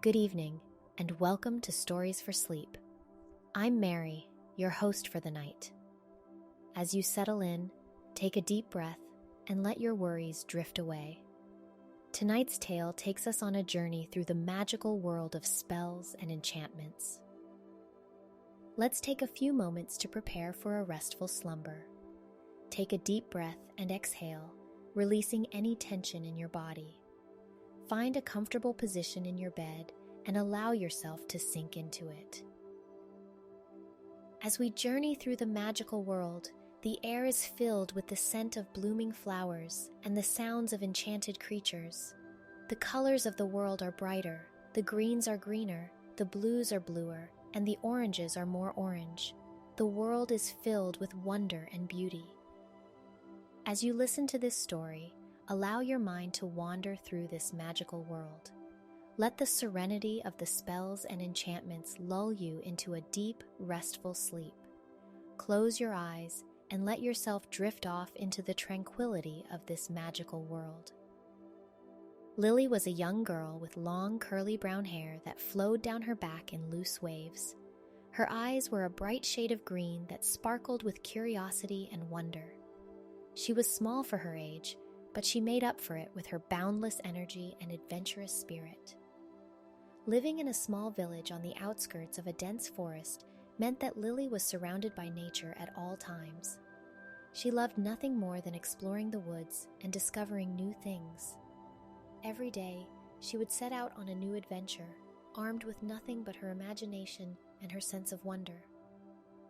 Good evening, and welcome to Stories for Sleep. I'm Mary, your host for the night. As you settle in, take a deep breath and let your worries drift away. Tonight's tale takes us on a journey through the magical world of spells and enchantments. Let's take a few moments to prepare for a restful slumber. Take a deep breath and exhale, releasing any tension in your body. Find a comfortable position in your bed and allow yourself to sink into it. As we journey through the magical world, the air is filled with the scent of blooming flowers and the sounds of enchanted creatures. The colors of the world are brighter, the greens are greener, the blues are bluer, and the oranges are more orange. The world is filled with wonder and beauty. As you listen to this story, allow your mind to wander through this magical world. Let the serenity of the spells and enchantments lull you into a deep, restful sleep. Close your eyes and let yourself drift off into the tranquility of this magical world. Lily was a young girl with long, curly brown hair that flowed down her back in loose waves. Her eyes were a bright shade of green that sparkled with curiosity and wonder. She was small for her age, but she made up for it with her boundless energy and adventurous spirit. Living in a small village on the outskirts of a dense forest meant that Lily was surrounded by nature at all times. She loved nothing more than exploring the woods and discovering new things. Every day, she would set out on a new adventure, armed with nothing but her imagination and her sense of wonder.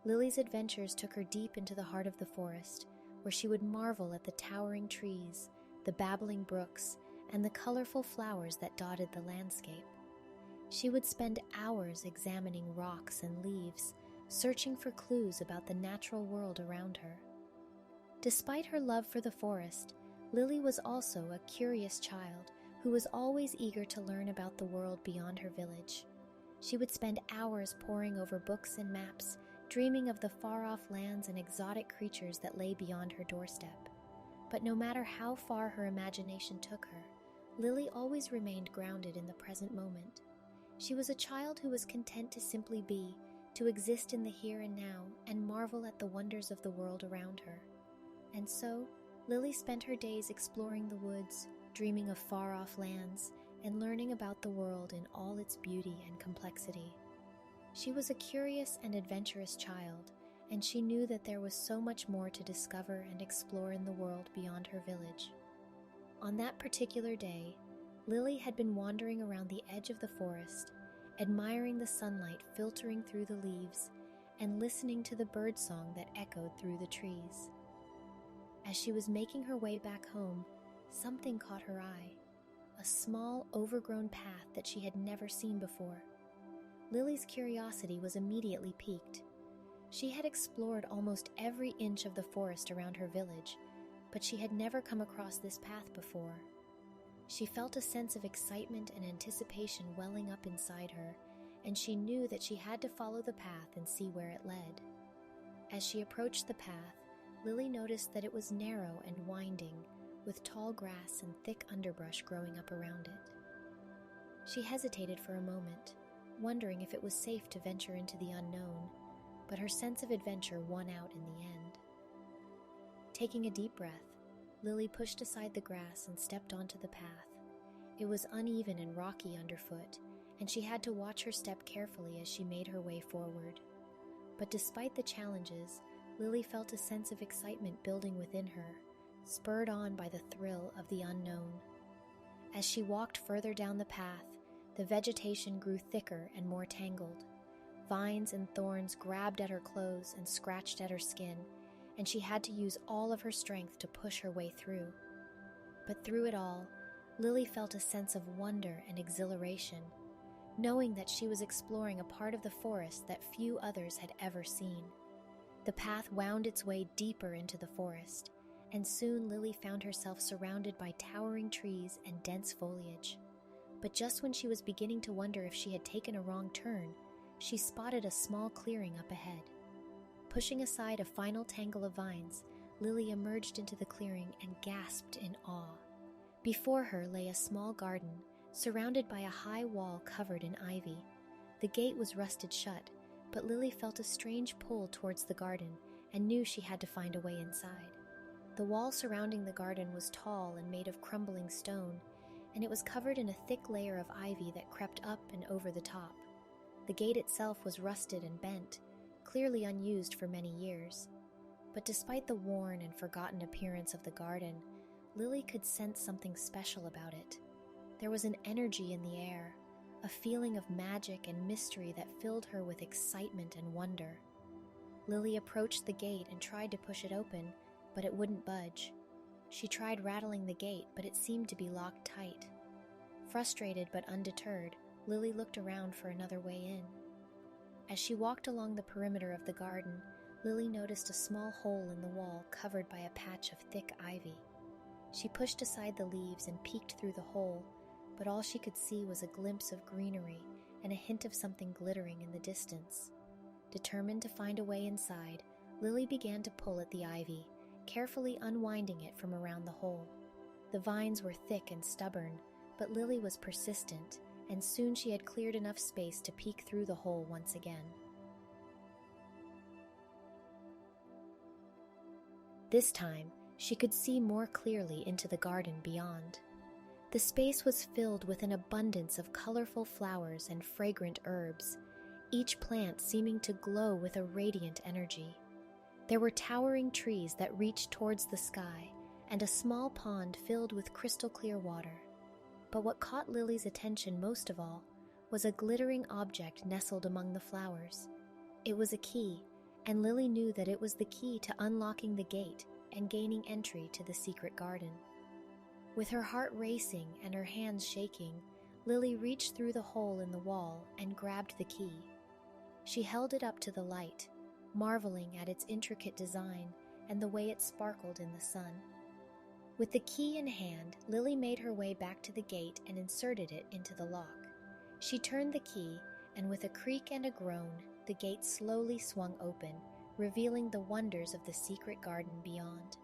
Lily's adventures took her deep into the heart of the forest, where she would marvel at the towering trees, the babbling brooks, and the colorful flowers that dotted the landscape. She would spend hours examining rocks and leaves, searching for clues about the natural world around her. Despite her love for the forest, Lily was also a curious child who was always eager to learn about the world beyond her village. She would spend hours poring over books and maps, dreaming of the far-off lands and exotic creatures that lay beyond her doorstep. But no matter how far her imagination took her, Lily always remained grounded in the present moment. She was a child who was content to simply be, to exist in the here and now, and marvel at the wonders of the world around her. And so, Lily spent her days exploring the woods, dreaming of far-off lands, and learning about the world in all its beauty and complexity. She was a curious and adventurous child, and she knew that there was so much more to discover and explore in the world beyond her village. On that particular day, Lily had been wandering around the edge of the forest, admiring the sunlight filtering through the leaves and listening to the birdsong that echoed through the trees. As she was making her way back home, something caught her eye, a small, overgrown path that she had never seen before. Lily's curiosity was immediately piqued. She had explored almost every inch of the forest around her village, but she had never come across this path before. She felt a sense of excitement and anticipation welling up inside her, and she knew that she had to follow the path and see where it led. As she approached the path, Lily noticed that it was narrow and winding, with tall grass and thick underbrush growing up around it. She hesitated for a moment, wondering if it was safe to venture into the unknown, but her sense of adventure won out in the end. Taking a deep breath, Lily pushed aside the grass and stepped onto the path. It was uneven and rocky underfoot, and she had to watch her step carefully as she made her way forward. But despite the challenges, Lily felt a sense of excitement building within her, spurred on by the thrill of the unknown. As she walked further down the path, the vegetation grew thicker and more tangled. Vines and thorns grabbed at her clothes and scratched at her skin, and she had to use all of her strength to push her way through. But through it all, Lily felt a sense of wonder and exhilaration, knowing that she was exploring a part of the forest that few others had ever seen. The path wound its way deeper into the forest, and soon Lily found herself surrounded by towering trees and dense foliage. But just when she was beginning to wonder if she had taken a wrong turn, she spotted a small clearing up ahead. Pushing aside a final tangle of vines, Lily emerged into the clearing and gasped in awe. Before her lay a small garden, surrounded by a high wall covered in ivy. The gate was rusted shut, but Lily felt a strange pull towards the garden and knew she had to find a way inside. The wall surrounding the garden was tall and made of crumbling stone, and it was covered in a thick layer of ivy that crept up and over the top. The gate itself was rusted and bent, clearly unused for many years. But despite the worn and forgotten appearance of the garden, Lily could sense something special about it. There was an energy in the air, a feeling of magic and mystery that filled her with excitement and wonder. Lily approached the gate and tried to push it open, but it wouldn't budge. She tried rattling the gate, but it seemed to be locked tight. Frustrated but undeterred, Lily looked around for another way in. As she walked along the perimeter of the garden, Lily noticed a small hole in the wall covered by a patch of thick ivy. She pushed aside the leaves and peeked through the hole, but all she could see was a glimpse of greenery and a hint of something glittering in the distance. Determined to find a way inside, Lily began to pull at the ivy, carefully unwinding it from around the hole. The vines were thick and stubborn, but Lily was persistent, and soon she had cleared enough space to peek through the hole once again. This time, she could see more clearly into the garden beyond. The space was filled with an abundance of colorful flowers and fragrant herbs, each plant seeming to glow with a radiant energy. There were towering trees that reached towards the sky, and a small pond filled with crystal-clear water. But what caught Lily's attention most of all was a glittering object nestled among the flowers. It was a key, and Lily knew that it was the key to unlocking the gate and gaining entry to the secret garden. With her heart racing and her hands shaking, Lily reached through the hole in the wall and grabbed the key. She held it up to the light, marveling at its intricate design and the way it sparkled in the sun. With the key in hand, Lily made her way back to the gate and inserted it into the lock. She turned the key, and with a creak and a groan, the gate slowly swung open, revealing the wonders of the secret garden beyond.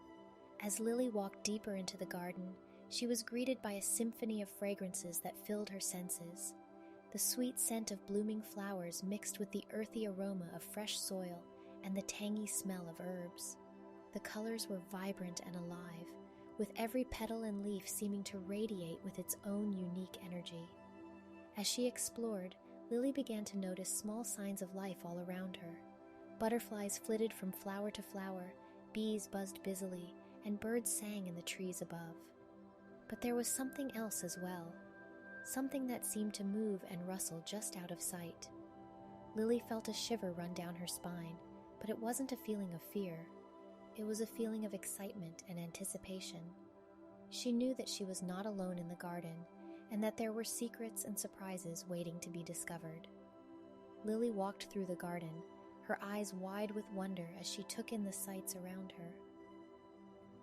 As Lily walked deeper into the garden, she was greeted by a symphony of fragrances that filled her senses. The sweet scent of blooming flowers mixed with the earthy aroma of fresh soil and the tangy smell of herbs. The colors were vibrant and alive, with every petal and leaf seeming to radiate with its own unique energy. As she explored, Lily began to notice small signs of life all around her. Butterflies flitted from flower to flower, bees buzzed busily, and birds sang in the trees above. But there was something else as well, something that seemed to move and rustle just out of sight. Lily felt a shiver run down her spine, but it wasn't a feeling of fear. It was a feeling of excitement and anticipation. She knew that she was not alone in the garden, and that there were secrets and surprises waiting to be discovered. Lily walked through the garden, her eyes wide with wonder as she took in the sights around her.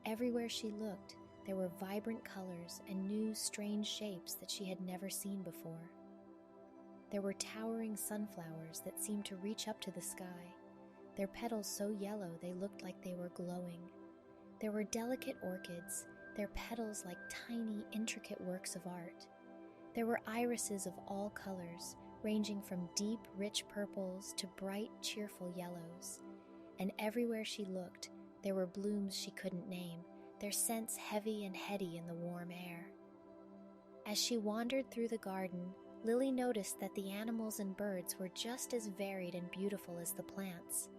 Everywhere she looked, there were vibrant colors and new, strange shapes that she had never seen before. There were towering sunflowers that seemed to reach up to the sky, their petals so yellow they looked like they were glowing. There were delicate orchids, their petals like tiny, intricate works of art. There were irises of all colors, ranging from deep, rich purples to bright, cheerful yellows. And everywhere she looked, there were blooms she couldn't name, their scents heavy and heady in the warm air. As she wandered through the garden, Lily noticed that the animals and birds were just as varied and beautiful as the plants.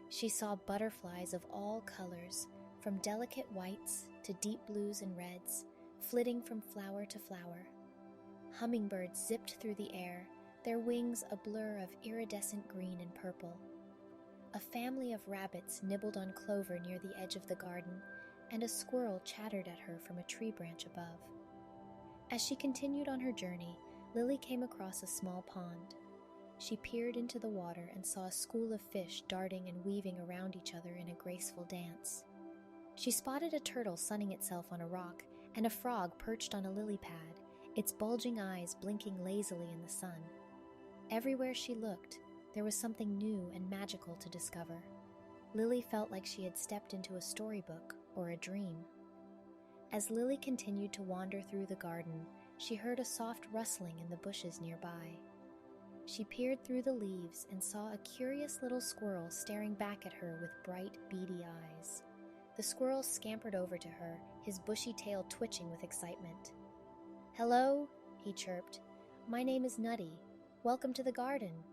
She saw butterflies of all colors, from delicate whites to deep blues and reds, flitting from flower to flower. Hummingbirds zipped through the air, their wings a blur of iridescent green and purple. A family of rabbits nibbled on clover near the edge of the garden, and a squirrel chattered at her from a tree branch above. As she continued on her journey, Lily came across a small pond. She peered into the water and saw a school of fish darting and weaving around each other in a graceful dance. She spotted a turtle sunning itself on a rock and a frog perched on a lily pad, its bulging eyes blinking lazily in the sun. Everywhere she looked, there was something new and magical to discover. Lily felt like she had stepped into a storybook or a dream. As Lily continued to wander through the garden, she heard a soft rustling in the bushes nearby. She peered through the leaves and saw a curious little squirrel staring back at her with bright, beady eyes. The squirrel scampered over to her, his bushy tail twitching with excitement. "Hello," he chirped. "My name is Nutty. Welcome to the garden."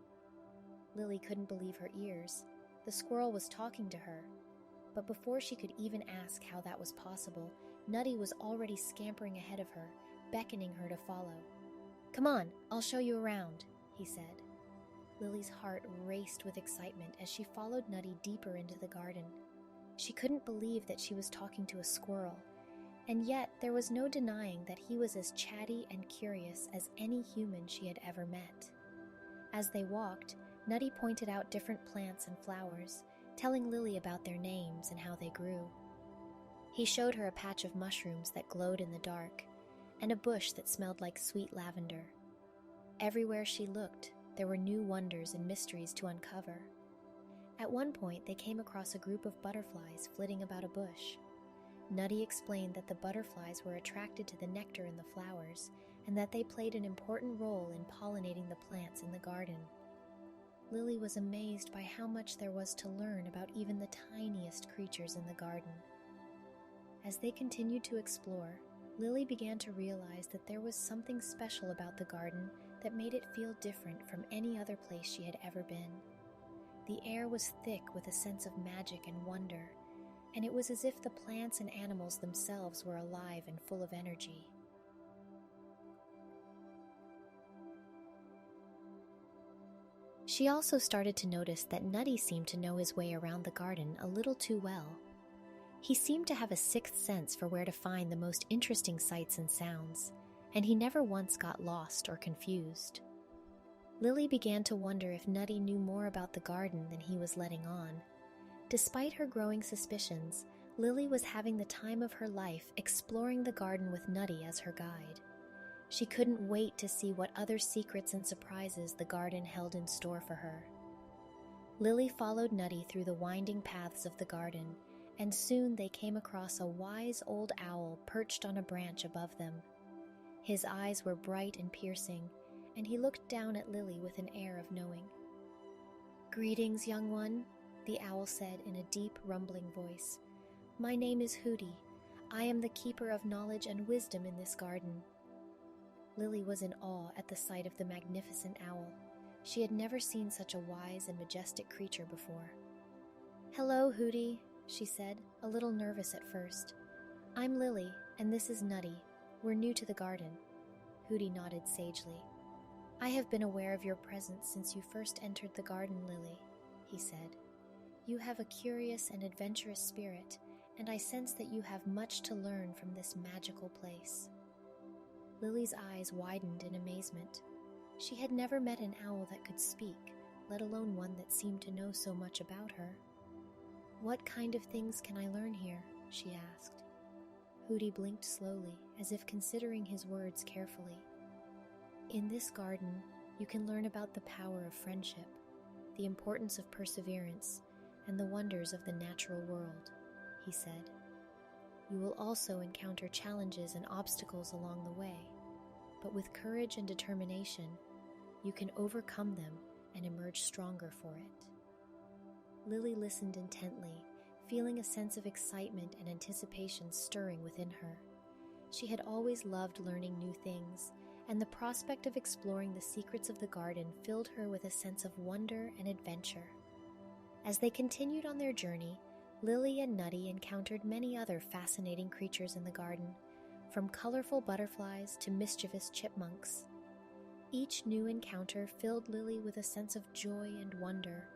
Lily couldn't believe her ears. The squirrel was talking to her. But before she could even ask how that was possible, Nutty was already scampering ahead of her, beckoning her to follow. "Come on, I'll show you around," he said. Lily's heart raced with excitement as she followed Nutty deeper into the garden. She couldn't believe that she was talking to a squirrel, and yet there was no denying that he was as chatty and curious as any human she had ever met. As they walked, Nutty pointed out different plants and flowers, telling Lily about their names and how they grew. He showed her a patch of mushrooms that glowed in the dark, and a bush that smelled like sweet lavender. Everywhere she looked, there were new wonders and mysteries to uncover. At one point, they came across a group of butterflies flitting about a bush. Nutty explained that the butterflies were attracted to the nectar in the flowers, and that they played an important role in pollinating the plants in the garden. Lily was amazed by how much there was to learn about even the tiniest creatures in the garden. As they continued to explore, Lily began to realize that there was something special about the garden that made it feel different from any other place she had ever been. The air was thick with a sense of magic and wonder, and it was as if the plants and animals themselves were alive and full of energy. She also started to notice that Nutty seemed to know his way around the garden a little too well. He seemed to have a sixth sense for where to find the most interesting sights and sounds, and he never once got lost or confused. Lily began to wonder if Nutty knew more about the garden than he was letting on. Despite her growing suspicions, Lily was having the time of her life exploring the garden with Nutty as her guide. She couldn't wait to see what other secrets and surprises the garden held in store for her. Lily followed Nutty through the winding paths of the garden, and soon they came across a wise old owl perched on a branch above them. His eyes were bright and piercing, and he looked down at Lily with an air of knowing. "Greetings, young one," the owl said in a deep, rumbling voice. "My name is Hooty. I am the keeper of knowledge and wisdom in this garden." Lily was in awe at the sight of the magnificent owl. She had never seen such a wise and majestic creature before. "Hello, Hooty," she said, a little nervous at first. "I'm Lily, and this is Nutty. We're new to the garden." Hooty nodded sagely. "I have been aware of your presence since you first entered the garden, Lily," he said. "You have a curious and adventurous spirit, and I sense that you have much to learn from this magical place." Lily's eyes widened in amazement. She had never met an owl that could speak, let alone one that seemed to know so much about her. "What kind of things can I learn here?" she asked. Hooty blinked slowly, as if considering his words carefully. "In this garden, you can learn about the power of friendship, the importance of perseverance, and the wonders of the natural world," he said. "You will also encounter challenges and obstacles along the way, but with courage and determination, you can overcome them and emerge stronger for it." Lily listened intently, feeling a sense of excitement and anticipation stirring within her. She had always loved learning new things, and the prospect of exploring the secrets of the garden filled her with a sense of wonder and adventure. As they continued on their journey, Lily and Nutty encountered many other fascinating creatures in the garden, from colorful butterflies to mischievous chipmunks. Each new encounter filled Lily with a sense of joy and wonder,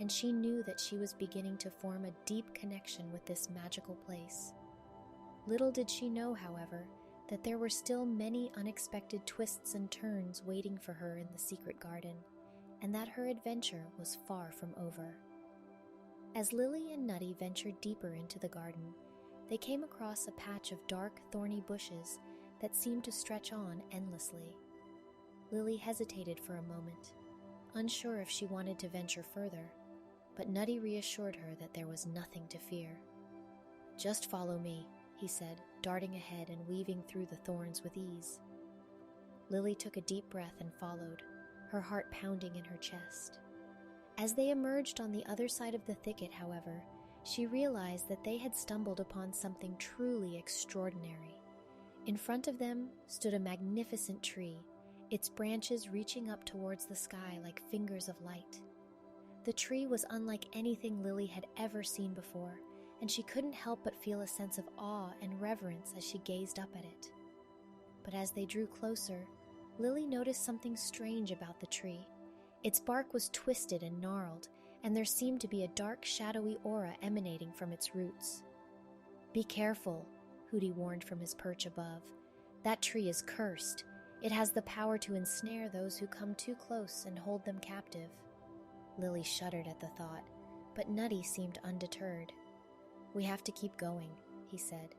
and she knew that she was beginning to form a deep connection with this magical place. Little did she know, however, that there were still many unexpected twists and turns waiting for her in the secret garden, and that her adventure was far from over. As Lily and Nutty ventured deeper into the garden, they came across a patch of dark, thorny bushes that seemed to stretch on endlessly. Lily hesitated for a moment, unsure if she wanted to venture further, but Nutty reassured her that there was nothing to fear. "Just follow me," he said, darting ahead and weaving through the thorns with ease. Lily took a deep breath and followed, her heart pounding in her chest. As they emerged on the other side of the thicket, however, she realized that they had stumbled upon something truly extraordinary. In front of them stood a magnificent tree, its branches reaching up towards the sky like fingers of light. The tree was unlike anything Lily had ever seen before, and she couldn't help but feel a sense of awe and reverence as she gazed up at it. But as they drew closer, Lily noticed something strange about the tree. Its bark was twisted and gnarled, and there seemed to be a dark, shadowy aura emanating from its roots. "Be careful," Hooty warned from his perch above. "That tree is cursed. It has the power to ensnare those who come too close and hold them captive." Lily shuddered at the thought, but Nutty seemed undeterred. "We have to keep going," he said.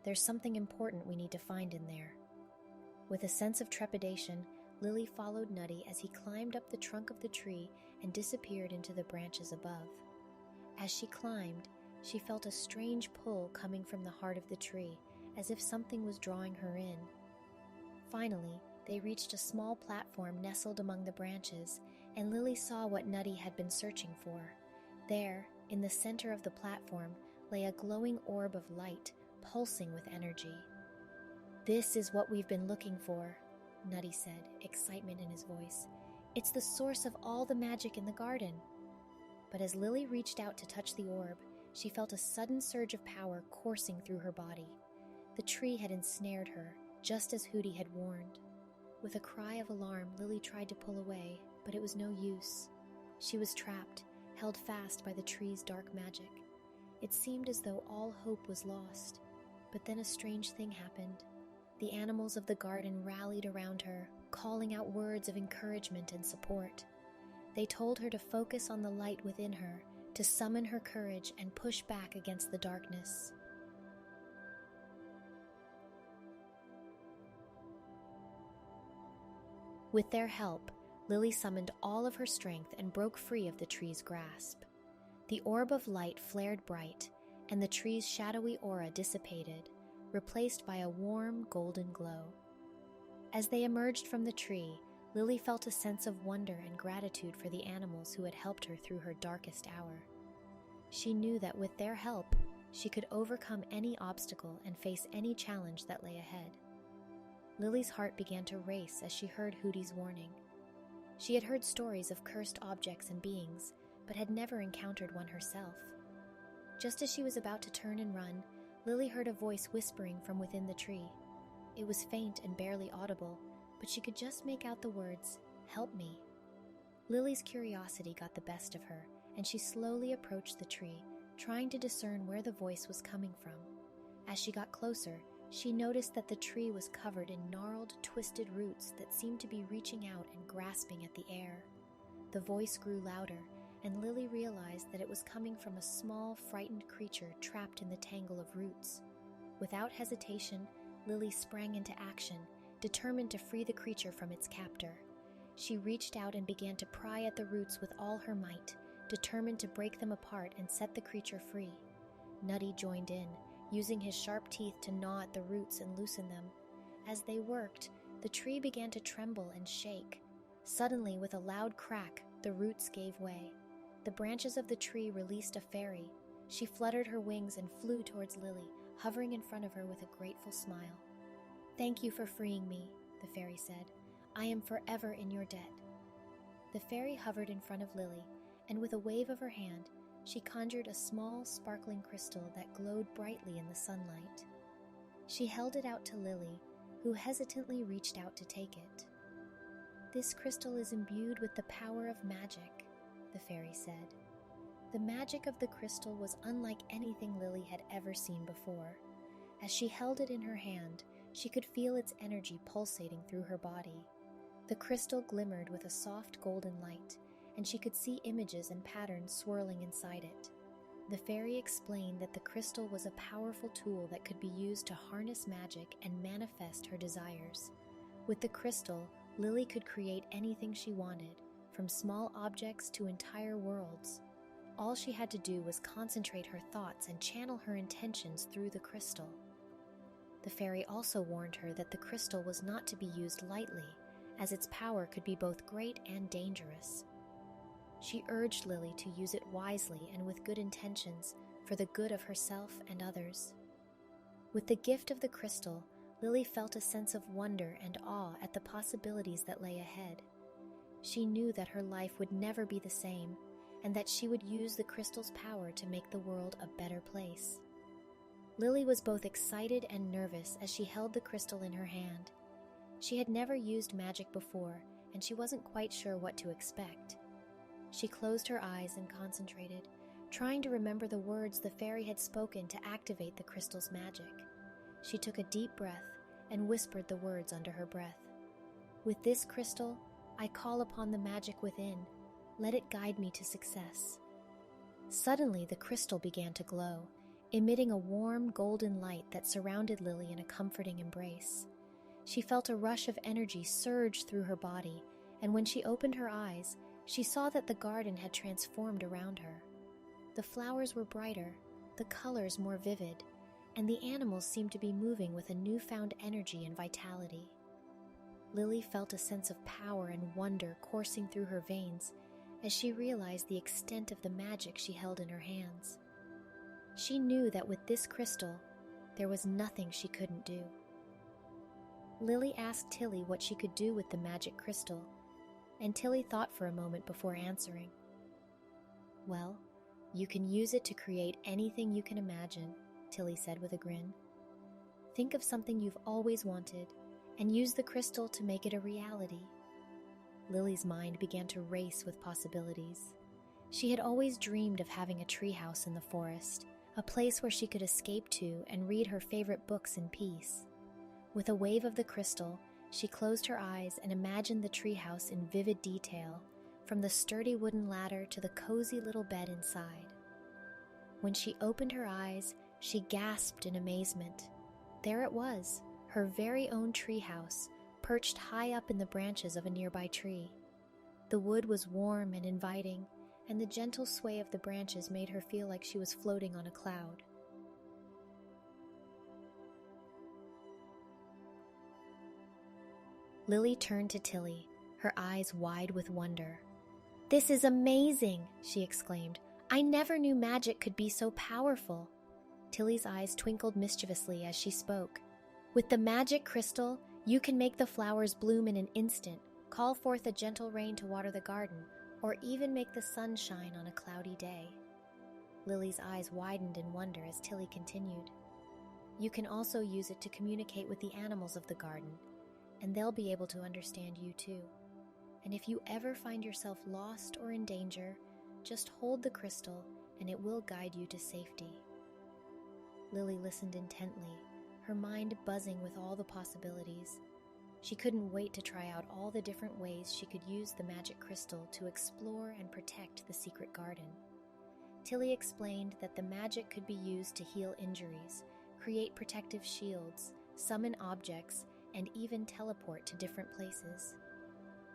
"There's something important we need to find in there." With a sense of trepidation, Lily followed Nutty as he climbed up the trunk of the tree and disappeared into the branches above. As she climbed, she felt a strange pull coming from the heart of the tree, as if something was drawing her in. Finally, they reached a small platform nestled among the branches, and Lily saw what Nutty had been searching for. There, in the center of the platform, lay a glowing orb of light, pulsing with energy. "This is what we've been looking for," Nutty said, excitement in his voice. "It's the source of all the magic in the garden." But as Lily reached out to touch the orb, she felt a sudden surge of power coursing through her body. The tree had ensnared her, just as Hooty had warned. With a cry of alarm, Lily tried to pull away, but it was no use. She was trapped, held fast by the tree's dark magic. It seemed as though all hope was lost. But then a strange thing happened. The animals of the garden rallied around her, calling out words of encouragement and support. They told her to focus on the light within her, to summon her courage and push back against the darkness. With their help, Lily summoned all of her strength and broke free of the tree's grasp. The orb of light flared bright, and the tree's shadowy aura dissipated, replaced by a warm, golden glow. As they emerged from the tree, Lily felt a sense of wonder and gratitude for the animals who had helped her through her darkest hour. She knew that with their help, she could overcome any obstacle and face any challenge that lay ahead. Lily's heart began to race as she heard Hooty's warning. She had heard stories of cursed objects and beings, but had never encountered one herself. Just as she was about to turn and run, Lily heard a voice whispering from within the tree. It was faint and barely audible, but she could just make out the words, "Help me." Lily's curiosity got the best of her, and she slowly approached the tree, trying to discern where the voice was coming from. As she got closer, she noticed that the tree was covered in gnarled, twisted roots that seemed to be reaching out and grasping at the air. The voice grew louder, and Lily realized that it was coming from a small, frightened creature trapped in the tangle of roots. Without hesitation, Lily sprang into action, determined to free the creature from its captor. She reached out and began to pry at the roots with all her might, determined to break them apart and set the creature free. Nutty joined in, using his sharp teeth to gnaw at the roots and loosen them. As they worked, the tree began to tremble and shake. Suddenly, with a loud crack, the roots gave way. The branches of the tree released a fairy. She fluttered her wings and flew towards Lily, hovering in front of her with a grateful smile. "Thank you for freeing me," the fairy said. "I am forever in your debt." The fairy hovered in front of Lily, and with a wave of her hand, she conjured a small, sparkling crystal that glowed brightly in the sunlight. She held it out to Lily, who hesitantly reached out to take it. "This crystal is imbued with the power of magic," the fairy said. The magic of the crystal was unlike anything Lily had ever seen before. As she held it in her hand, she could feel its energy pulsating through her body. The crystal glimmered with a soft golden light, and she could see images and patterns swirling inside it. The fairy explained that the crystal was a powerful tool that could be used to harness magic and manifest her desires. With the crystal, Lily could create anything she wanted, from small objects to entire worlds. All she had to do was concentrate her thoughts and channel her intentions through the crystal. The fairy also warned her that the crystal was not to be used lightly, as its power could be both great and dangerous. She urged Lily to use it wisely and with good intentions for the good of herself and others. With the gift of the crystal, Lily felt a sense of wonder and awe at the possibilities that lay ahead. She knew that her life would never be the same, and that she would use the crystal's power to make the world a better place. Lily was both excited and nervous as she held the crystal in her hand. She had never used magic before, and she wasn't quite sure what to expect. She closed her eyes and concentrated, trying to remember the words the fairy had spoken to activate the crystal's magic. She took a deep breath and whispered the words under her breath. "With this crystal, I call upon the magic within. Let it guide me to success." Suddenly, the crystal began to glow, emitting a warm golden light that surrounded Lily in a comforting embrace. She felt a rush of energy surge through her body, and when she opened her eyes, she saw that the garden had transformed around her. The flowers were brighter, the colors more vivid, and the animals seemed to be moving with a newfound energy and vitality. Lily felt a sense of power and wonder coursing through her veins as she realized the extent of the magic she held in her hands. She knew that with this crystal, there was nothing she couldn't do. Lily asked Tilly what she could do with the magic crystal, and Tilly thought for a moment before answering. "Well, you can use it to create anything you can imagine," Tilly said with a grin. "Think of something you've always wanted, and use the crystal to make it a reality." Lily's mind began to race with possibilities. She had always dreamed of having a treehouse in the forest, a place where she could escape to and read her favorite books in peace. With a wave of the crystal, she closed her eyes and imagined the treehouse in vivid detail, from the sturdy wooden ladder to the cozy little bed inside. When she opened her eyes, she gasped in amazement. There it was, her very own treehouse, perched high up in the branches of a nearby tree. The wood was warm and inviting, and the gentle sway of the branches made her feel like she was floating on a cloud. Lily turned to Tilly, her eyes wide with wonder. "This is amazing!" she exclaimed. "I never knew magic could be so powerful." Tilly's eyes twinkled mischievously as she spoke. "With the magic crystal, you can make the flowers bloom in an instant, call forth a gentle rain to water the garden, or even make the sun shine on a cloudy day." Lily's eyes widened in wonder as Tilly continued. "You can also use it to communicate with the animals of the garden, and they'll be able to understand you too. And if you ever find yourself lost or in danger, just hold the crystal and it will guide you to safety." Lily listened intently, her mind buzzing with all the possibilities. She couldn't wait to try out all the different ways she could use the magic crystal to explore and protect the secret garden. Tilly explained that the magic could be used to heal injuries, create protective shields, summon objects, and even teleport to different places.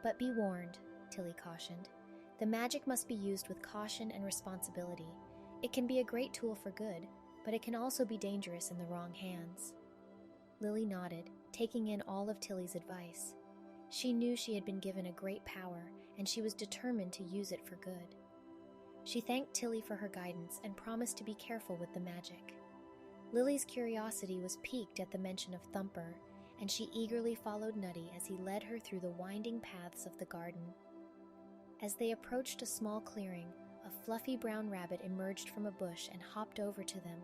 "But be warned," Tilly cautioned. "The magic must be used with caution and responsibility. It can be a great tool for good, but it can also be dangerous in the wrong hands." Lily nodded, taking in all of Tilly's advice. She knew she had been given a great power, and she was determined to use it for good. She thanked Tilly for her guidance and promised to be careful with the magic. Lily's curiosity was piqued at the mention of Thumper, and she eagerly followed Nutty as he led her through the winding paths of the garden. As they approached a small clearing, a fluffy brown rabbit emerged from a bush and hopped over to them.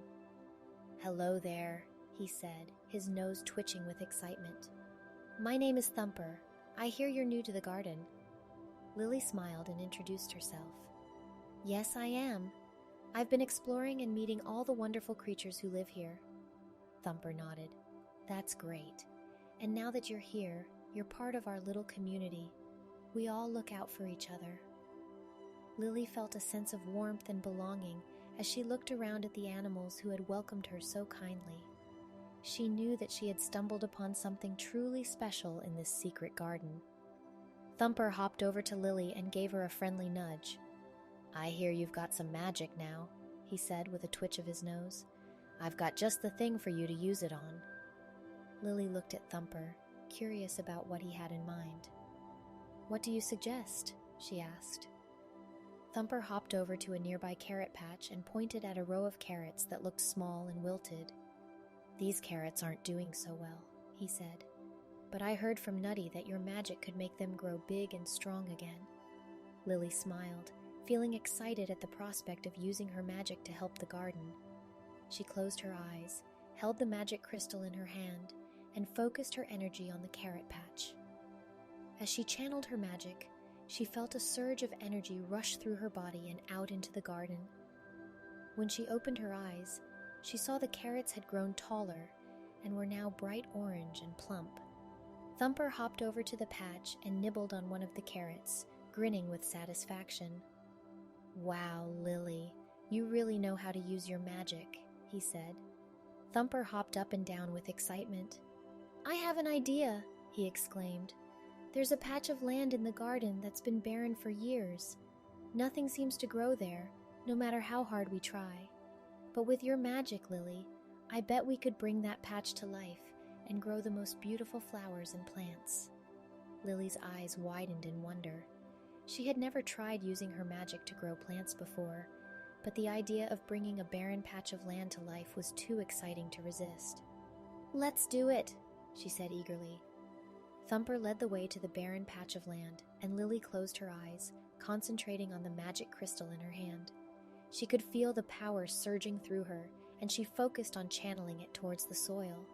"Hello there," he said, his nose twitching with excitement. "My name is Thumper. I hear you're new to the garden." Lily smiled and introduced herself. "Yes, I am. I've been exploring and meeting all the wonderful creatures who live here." Thumper nodded. "That's great. And now that you're here, you're part of our little community. We all look out for each other." Lily felt a sense of warmth and belonging as she looked around at the animals who had welcomed her so kindly. She knew that she had stumbled upon something truly special in this secret garden. Thumper hopped over to Lily and gave her a friendly nudge. "I hear you've got some magic now," he said with a twitch of his nose. "I've got just the thing for you to use it on." Lily looked at Thumper, curious about what he had in mind. "What do you suggest?" she asked. Thumper hopped over to a nearby carrot patch and pointed at a row of carrots that looked small and wilted. "These carrots aren't doing so well," he said. "But I heard from Nutty that your magic could make them grow big and strong again." Lily smiled, feeling excited at the prospect of using her magic to help the garden. She closed her eyes, held the magic crystal in her hand, and focused her energy on the carrot patch. As she channeled her magic, she felt a surge of energy rush through her body and out into the garden. When she opened her eyes, she saw the carrots had grown taller and were now bright orange and plump. Thumper hopped over to the patch and nibbled on one of the carrots, grinning with satisfaction. "Wow, Lily, you really know how to use your magic," he said. Thumper hopped up and down with excitement. "I have an idea," he exclaimed. "There's a patch of land in the garden that's been barren for years. Nothing seems to grow there, no matter how hard we try. But with your magic, Lily, I bet we could bring that patch to life and grow the most beautiful flowers and plants." Lily's eyes widened in wonder. She had never tried using her magic to grow plants before, but the idea of bringing a barren patch of land to life was too exciting to resist. "Let's do it," she said eagerly. Thumper led the way to the barren patch of land, and Lily closed her eyes, concentrating on the magic crystal in her hand. She could feel the power surging through her, and she focused on channeling it towards the soil.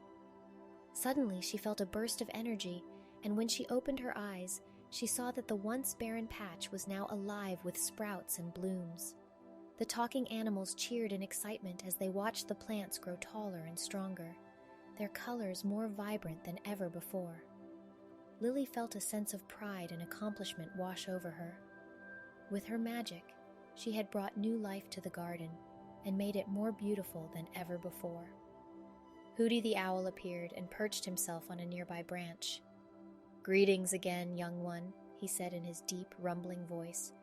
Suddenly, she felt a burst of energy, and when she opened her eyes, she saw that the once barren patch was now alive with sprouts and blooms. The talking animals cheered in excitement as they watched the plants grow taller and stronger, their colors more vibrant than ever before. Lily felt a sense of pride and accomplishment wash over her. With her magic, she had brought new life to the garden and made it more beautiful than ever before. Hooty the Owl appeared and perched himself on a nearby branch. "Greetings again, young one," he said in his deep, rumbling voice.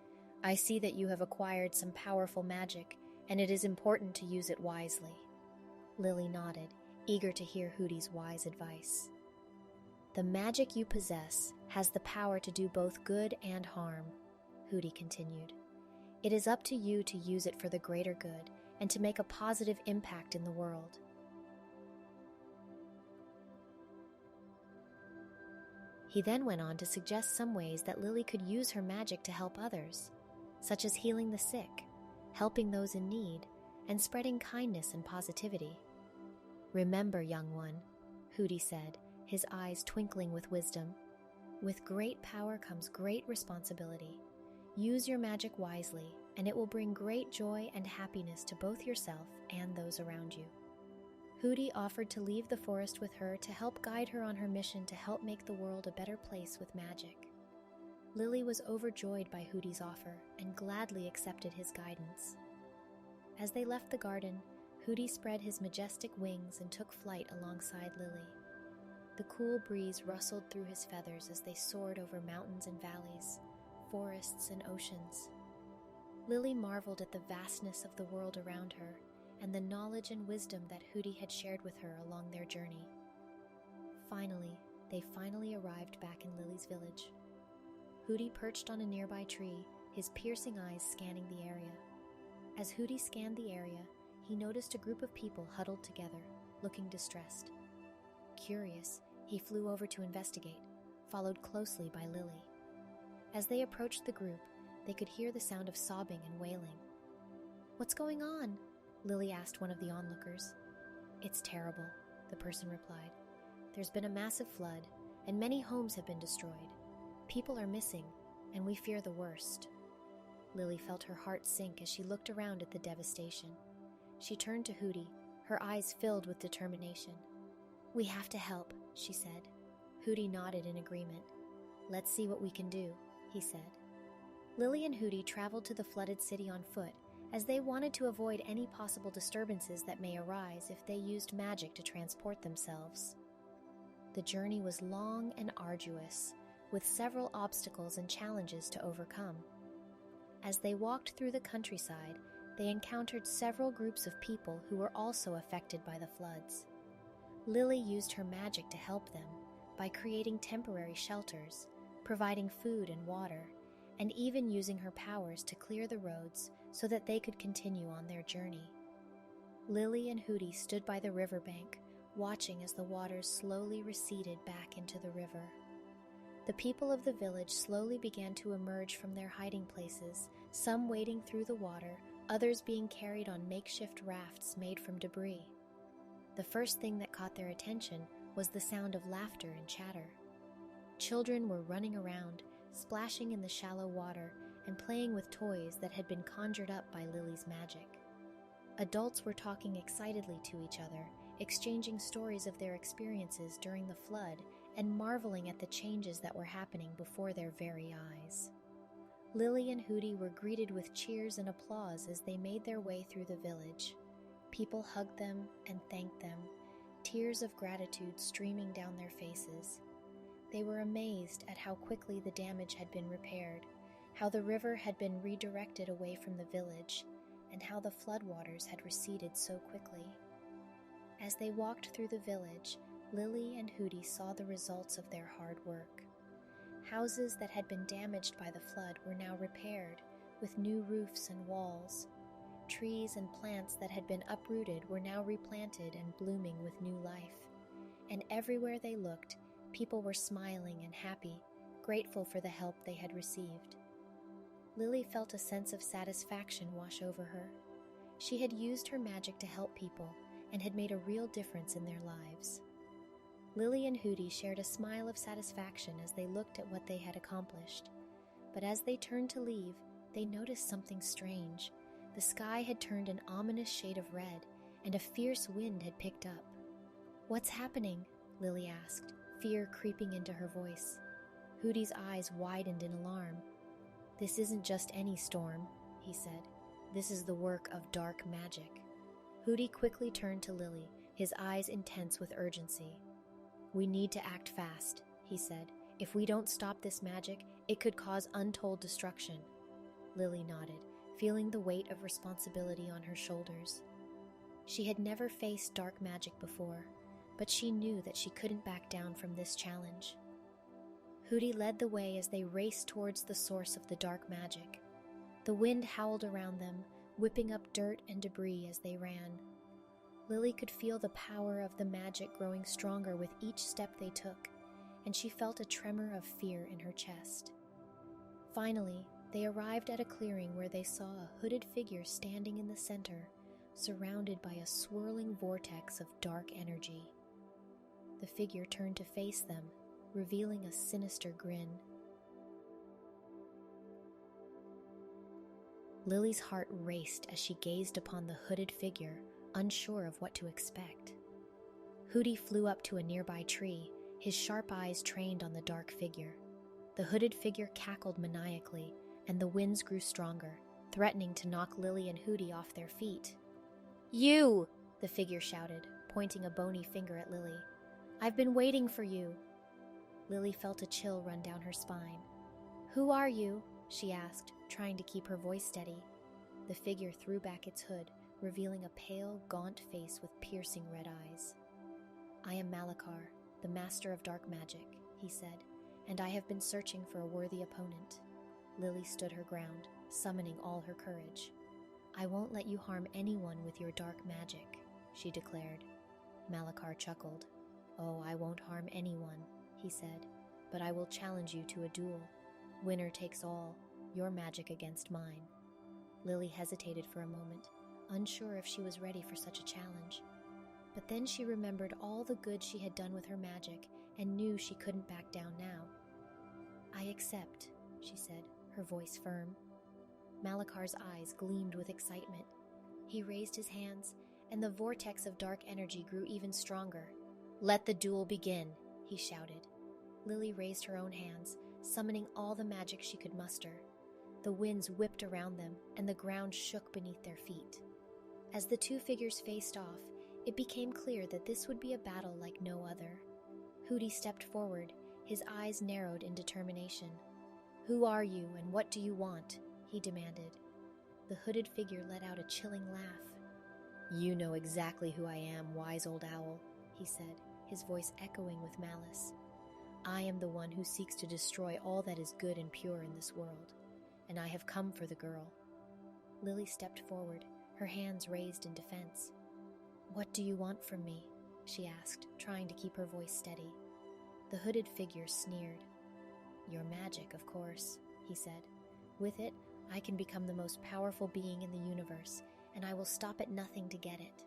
"I see that you have acquired some powerful magic, and it is important to use it wisely." Lily nodded, eager to hear Hooty's wise advice. "The magic you possess has the power to do both good and harm," Hooty continued. "It is up to you to use it for the greater good and to make a positive impact in the world." He then went on to suggest some ways that Lily could use her magic to help others, such as healing the sick, helping those in need, and spreading kindness and positivity. "Remember, young one," Hooty said, his eyes twinkling with wisdom, "with great power comes great responsibility. Use your magic wisely, and it will bring great joy and happiness to both yourself and those around you." Hooty offered to leave the forest with her to help guide her on her mission to help make the world a better place with magic. Lily was overjoyed by Hooty's offer and gladly accepted his guidance. As they left the garden, Hooty spread his majestic wings and took flight alongside Lily. The cool breeze rustled through his feathers as they soared over mountains and valleys, forests and oceans. Lily marveled at the vastness of the world around her and the knowledge and wisdom that Hooty had shared with her along their journey. They finally arrived back in Lily's village. Hooty perched on a nearby tree, his piercing eyes scanning the area. As Hooty scanned the area, he noticed a group of people huddled together, looking distressed. Curious, he flew over to investigate, followed closely by Lily. As they approached the group, they could hear the sound of sobbing and wailing. "What's going on?" Lily asked one of the onlookers. "It's terrible," the person replied. "There's been a massive flood, and many homes have been destroyed. People are missing, and we fear the worst." Lily felt her heart sink as she looked around at the devastation. She turned to Hooty, her eyes filled with determination. "We have to help," she said. Hooty nodded in agreement. "Let's see what we can do," he said. Lily and Hooty traveled to the flooded city on foot, as they wanted to avoid any possible disturbances that may arise if they used magic to transport themselves. The journey was long and arduous, with several obstacles and challenges to overcome. As they walked through the countryside, they encountered several groups of people who were also affected by the floods. Lily used her magic to help them by creating temporary shelters, providing food and water, and even using her powers to clear the roads so that they could continue on their journey. Lily and Hooty stood by the riverbank, watching as the waters slowly receded back into the river. The people of the village slowly began to emerge from their hiding places, some wading through the water, others being carried on makeshift rafts made from debris. The first thing that caught their attention was the sound of laughter and chatter. Children were running around, splashing in the shallow water and playing with toys that had been conjured up by Lily's magic. Adults were talking excitedly to each other, exchanging stories of their experiences during the flood and marveling at the changes that were happening before their very eyes. Lily and Hooty were greeted with cheers and applause as they made their way through the village. People hugged them and thanked them, tears of gratitude streaming down their faces. They were amazed at how quickly the damage had been repaired, how the river had been redirected away from the village, and how the floodwaters had receded so quickly. As they walked through the village, Lily and Hooty saw the results of their hard work. Houses that had been damaged by the flood were now repaired, with new roofs and walls. Trees and plants that had been uprooted were now replanted and blooming with new life. And everywhere they looked, people were smiling and happy, grateful for the help they had received. Lily felt a sense of satisfaction wash over her. She had used her magic to help people and had made a real difference in their lives. Lily and Hooty shared a smile of satisfaction as they looked at what they had accomplished. But as they turned to leave, they noticed something strange. The sky had turned an ominous shade of red, and a fierce wind had picked up. "What's happening?" Lily asked, fear creeping into her voice. Hooty's eyes widened in alarm. "This isn't just any storm," he said. "This is the work of dark magic." Hooty quickly turned to Lily, his eyes intense with urgency. "We need to act fast," he said. "If we don't stop this magic, it could cause untold destruction." Lily nodded, feeling the weight of responsibility on her shoulders. She had never faced dark magic before, but she knew that she couldn't back down from this challenge. Hooty led the way as they raced towards the source of the dark magic. The wind howled around them, whipping up dirt and debris as they ran. Lily could feel the power of the magic growing stronger with each step they took, and she felt a tremor of fear in her chest. Finally, they arrived at a clearing where they saw a hooded figure standing in the center, surrounded by a swirling vortex of dark energy. The figure turned to face them, revealing a sinister grin. Lily's heart raced as she gazed upon the hooded figure, unsure of what to expect. Hooty flew up to a nearby tree, his sharp eyes trained on the dark figure. The hooded figure cackled maniacally, and the winds grew stronger, threatening to knock Lily and Hooty off their feet. "You!" the figure shouted, pointing a bony finger at Lily. "I've been waiting for you." Lily felt a chill run down her spine. "Who are you?" she asked, trying to keep her voice steady. The figure threw back its hood, revealing a pale, gaunt face with piercing red eyes. "I am Malachar, the master of dark magic," he said, "and I have been searching for a worthy opponent." Lily stood her ground, summoning all her courage. "I won't let you harm anyone with your dark magic," she declared. Malachar chuckled. "Oh, I won't harm anyone," he said, "but I will challenge you to a duel. Winner takes all, your magic against mine." Lily hesitated for a moment, unsure if she was ready for such a challenge. But then she remembered all the good she had done with her magic and knew she couldn't back down now. "I accept," she said, her voice firm. Malachar's eyes gleamed with excitement. He raised his hands, and the vortex of dark energy grew even stronger. "Let the duel begin," he shouted. Lily raised her own hands, summoning all the magic she could muster. The winds whipped around them, and the ground shook beneath their feet. As the two figures faced off, it became clear that this would be a battle like no other. Hooty stepped forward, his eyes narrowed in determination. "Who are you, and what do you want?" he demanded. The hooded figure let out a chilling laugh. "You know exactly who I am, wise old owl," he said, his voice echoing with malice. "I am the one who seeks to destroy all that is good and pure in this world, and I have come for the girl." Lily stepped forward, her hands raised in defense. "What do you want from me?" she asked, trying to keep her voice steady. The hooded figure sneered. "Your magic, of course," he said. "With it, I can become the most powerful being in the universe, and I will stop at nothing to get it."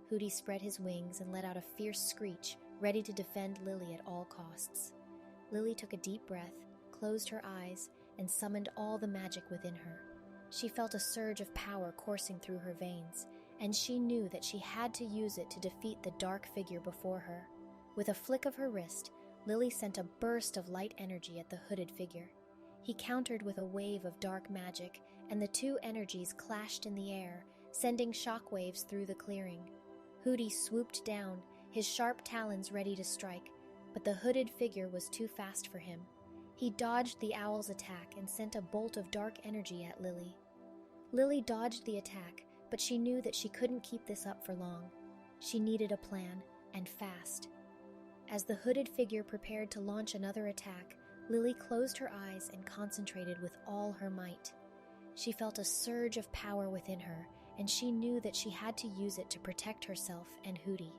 Hooty spread his wings and let out a fierce screech, ready to defend Lily at all costs. Lily took a deep breath, closed her eyes, and summoned all the magic within her. She felt a surge of power coursing through her veins, and she knew that she had to use it to defeat the dark figure before her. With a flick of her wrist, Lily sent a burst of light energy at the hooded figure. He countered with a wave of dark magic, and the two energies clashed in the air, sending shockwaves through the clearing. Hooty swooped down, his sharp talons ready to strike, but the hooded figure was too fast for him. He dodged the owl's attack and sent a bolt of dark energy at Lily. Lily dodged the attack, but she knew that she couldn't keep this up for long. She needed a plan, and fast. As the hooded figure prepared to launch another attack, Lily closed her eyes and concentrated with all her might. She felt a surge of power within her, and she knew that she had to use it to protect herself and Hooty.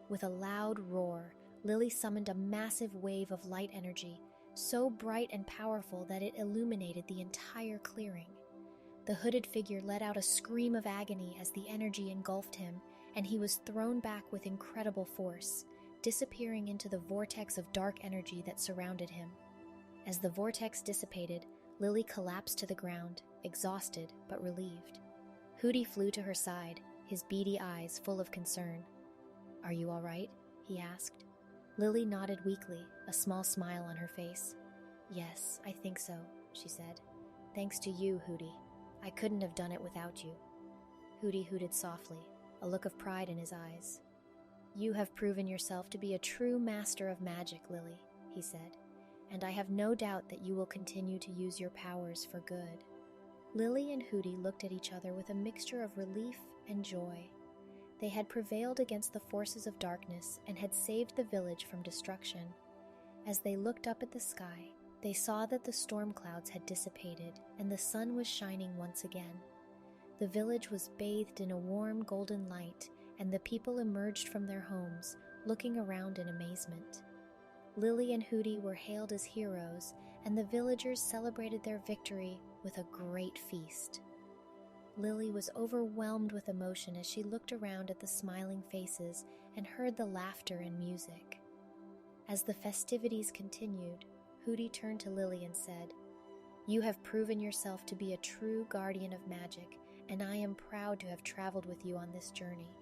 With a loud roar, Lily summoned a massive wave of light energy, so bright and powerful that it illuminated the entire clearing. The hooded figure let out a scream of agony as the energy engulfed him, and he was thrown back with incredible force, disappearing into the vortex of dark energy that surrounded him. As the vortex dissipated, Lily collapsed to the ground, exhausted but relieved. Hooty flew to her side, his beady eyes full of concern. "Are you all right?" he asked. Lily nodded weakly, a small smile on her face. "Yes, I think so," she said. "Thanks to you, Hooty. I couldn't have done it without you." Hooty hooted softly, a look of pride in his eyes. "You have proven yourself to be a true master of magic, Lily," he said, "and I have no doubt that you will continue to use your powers for good." Lily and Hooty looked at each other with a mixture of relief and joy. They had prevailed against the forces of darkness and had saved the village from destruction. As they looked up at the sky, they saw that the storm clouds had dissipated and the sun was shining once again. The village was bathed in a warm golden light, and the people emerged from their homes, looking around in amazement. Lily and Hooty were hailed as heroes, and the villagers celebrated their victory with a great feast. Lily was overwhelmed with emotion as she looked around at the smiling faces and heard the laughter and music. As the festivities continued, Hooty turned to Lily and said, "You have proven yourself to be a true guardian of magic, and I am proud to have traveled with you on this journey."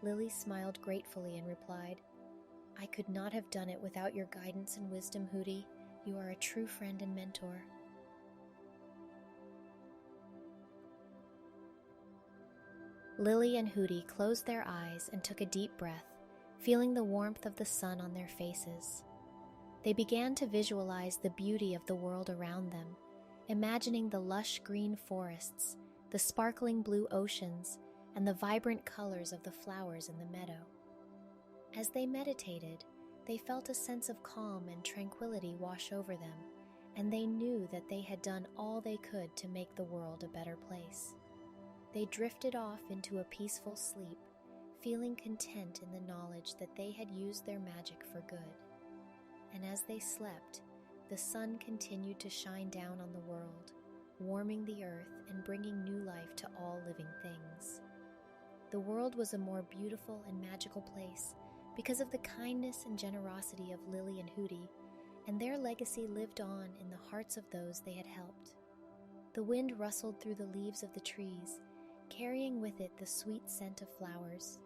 Lily smiled gratefully and replied, "I could not have done it without your guidance and wisdom, Hooty. You are a true friend and mentor." Lily and Hooty closed their eyes and took a deep breath, feeling the warmth of the sun on their faces. They began to visualize the beauty of the world around them, imagining the lush green forests, the sparkling blue oceans, and the vibrant colors of the flowers in the meadow. As they meditated, they felt a sense of calm and tranquility wash over them, and they knew that they had done all they could to make the world a better place. They drifted off into a peaceful sleep, feeling content in the knowledge that they had used their magic for good. And as they slept, the sun continued to shine down on the world, warming the earth and bringing new life to all living things. The world was a more beautiful and magical place because of the kindness and generosity of Lily and Hooty, and their legacy lived on in the hearts of those they had helped. The wind rustled through the leaves of the trees, carrying with it the sweet scent of flowers.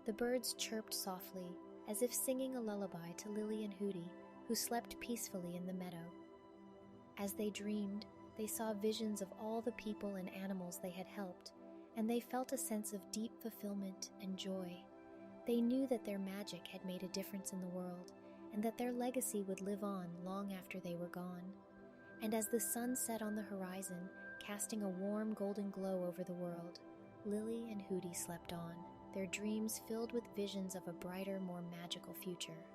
The birds chirped softly, as if singing a lullaby to Lily and Hooty, who slept peacefully in the meadow. As they dreamed, they saw visions of all the people and animals they had helped, and they felt a sense of deep fulfillment and joy. They knew that their magic had made a difference in the world, and that their legacy would live on long after they were gone. And as the sun set on the horizon, casting a warm golden glow over the world, Lily and Hooty slept on, their dreams filled with visions of a brighter, more magical future.